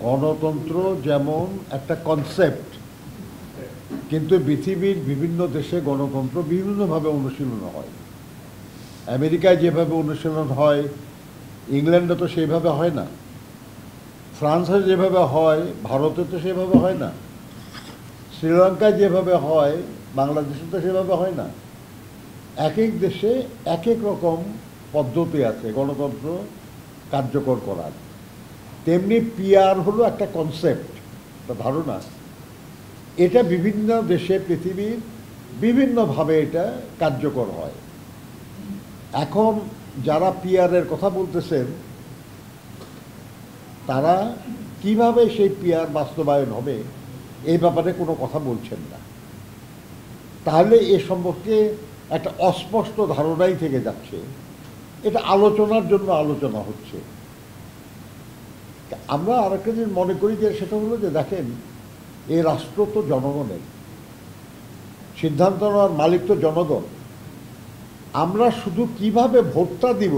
গণতন্ত্র যেমন একটা কনসেপ্ট, কিন্তু পৃথিবীর বিভিন্ন দেশে গণতন্ত্র বিভিন্নভাবে অনুশীলন হয়। আমেরিকায় যেভাবে অনুশীলন হয়, ইংল্যান্ডে তো সেইভাবে হয় না, ফ্রান্সে যেভাবে হয় ভারতে তো সেভাবে হয় না, শ্রীলঙ্কায় যেভাবে হয় বাংলাদেশে তো সেভাবে হয় না। এক এক দেশে এক এক রকম পদ্ধতি আছে গণতন্ত্র কার্যকর করার। তেমনি পিআর হলো একটা কনসেপ্ট, একটা ধারণা। এটা বিভিন্ন দেশে পৃথিবীর বিভিন্নভাবে এটা কার্যকর হয়। এখন যারা পিআরের কথা বলতেছেন তারা কিভাবে সেই পিআর বাস্তবায়ন হবে এই ব্যাপারে কোনো কথা বলছেন না। তাহলে এ সম্পর্কে একটা অস্পষ্ট ধারণাই থেকে যাচ্ছে। এটা আলোচনার জন্য আলোচনা হচ্ছে। আমরা আরেকটা জিনিস মনে করি যে সেটা হলো যে দেখেন, এই রাষ্ট্র তো জনগণের, সিদ্ধান্ত নেওয়ার মালিক তো জনগণ। আমরা শুধু কিভাবে ভোটটা দিব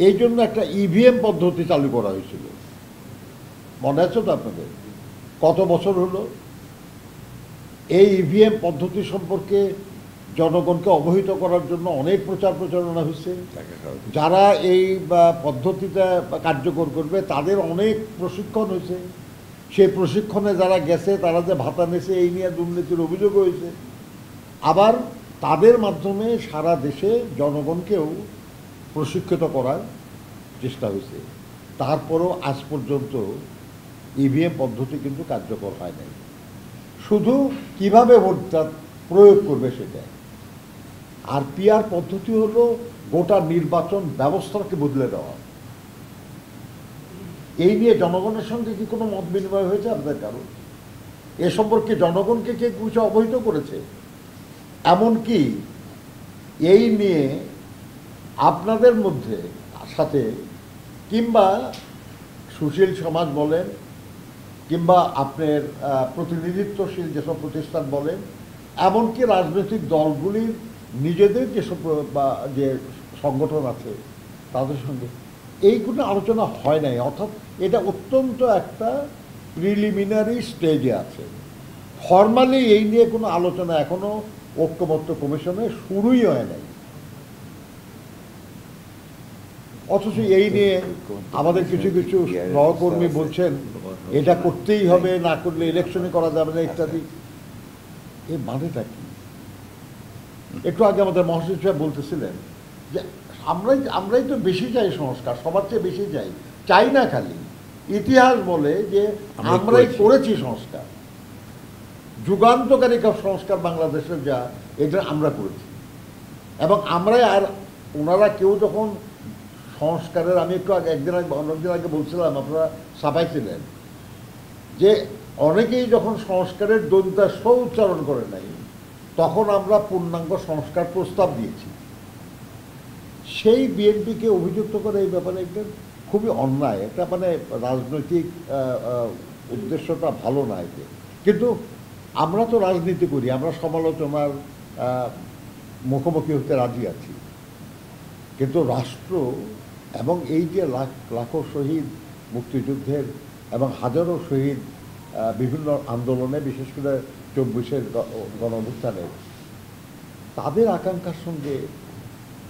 এই জন্য একটা ইভিএম পদ্ধতি চালু করা হয়েছিল, মনে আছে তো আপনাদের? কত বছর হলো এই ইভিএম পদ্ধতি সম্পর্কে জনগণকে অবহিত করার জন্য অনেক প্রচার প্রচারণা হয়েছে। যারা এই পদ্ধতিটা কার্যকর করবে তাদের অনেক প্রশিক্ষণ হয়েছে। সেই প্রশিক্ষণে যারা গেছে তারা যে ভাতা নিয়েছে এই নিয়ে দুর্নীতির অভিযোগ হয়েছে। আবার তাদের মাধ্যমে সারা দেশে জনগণকেও প্রশিক্ষিত করার চেষ্টা হয়েছে। তারপরও আজ পর্যন্ত ইভিএম পদ্ধতি কিন্তু কার্যকর হয় নাই। শুধু কিভাবে ভোটটা প্রয়োগ করবে সেটা। আর পিআর পদ্ধতি হলো গোটা নির্বাচন ব্যবস্থাকে বদলে দেওয়া। এই নিয়ে জনগণের সঙ্গে কি কোনো মত বিনিময় হয়েছে আপনাদের কারো? এ সম্পর্কে জনগণকে কে কিছু অবহিত করেছে? এমনকি এই নিয়ে আপনাদের মধ্যে সাথে কিংবা সুশীল সমাজ বলেন কিংবা আপনার প্রতিনিধিত্বশীল যেসব প্রতিষ্ঠান বলেন, এমনকি রাজনৈতিক দলগুলির নিজেদের যেসব যে সংগঠন আছে তাদের সঙ্গে এই কোনো আলোচনা হয় নাই। অর্থাৎ এটা অত্যন্ত একটা প্রিলিমিনারি স্টেজে আছে। ফর্মালি এই নিয়ে কোনো আলোচনা এখনো ঐক্যমত্য কমিশনে শুরুই হয় নাই। অথচ এই নিয়ে আমাদের কিছু কিছু সহকর্মী বলছেন এটা করতেই হবে, না করলে ইলেকশনে করা যাবে না ইত্যাদি। এর মানেটা কি? একটু আগে আমাদের মহাসচিব সাহেব বলতেছিলেন যে আমরাই তো বেশি চাই সংস্কার, সবার চেয়ে বেশি চাই না খালি ইতিহাস বলে যে আমরাই করেছি সংস্কার, যুগান্তকারী সংস্কার বাংলাদেশের যা এটা আমরা করেছি। এবং আমরাই, আর ওনারা কেউ যখন সংস্কারের, আমি একটু অনেকদিন আগে বলছিলাম, আপনারা ছাপাইছিলেন যে অনেকেই যখন সংস্কারের দন্ত্য উচ্চারণ করে নাই তখন আমরা পূর্ণাঙ্গ সংস্কার প্রস্তাব দিয়েছি। সেই বিএনপিকে অভিযুক্ত করে এই ব্যাপারে একটা খুবই অন্যায়, একটা মানে রাজনৈতিক উদ্দেশ্যটা ভালো না এতে। কিন্তু আমরা তো রাজনীতি করি, আমরা সমালোচনার মুখোমুখি হতে রাজি আছি। কিন্তু রাষ্ট্র এবং এই যে লাখো শহীদ মুক্তিযুদ্ধের এবং হাজারো শহীদ বিভিন্ন আন্দোলনে, বিশেষ করে 24-এর গণঅভ্যুত্থানের, তাদের আকাঙ্ক্ষার সঙ্গে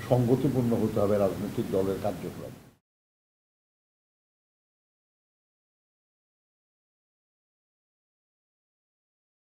সঙ্গতিপূর্ণ হতে হবে রাজনৈতিক দলের কার্যক্রম।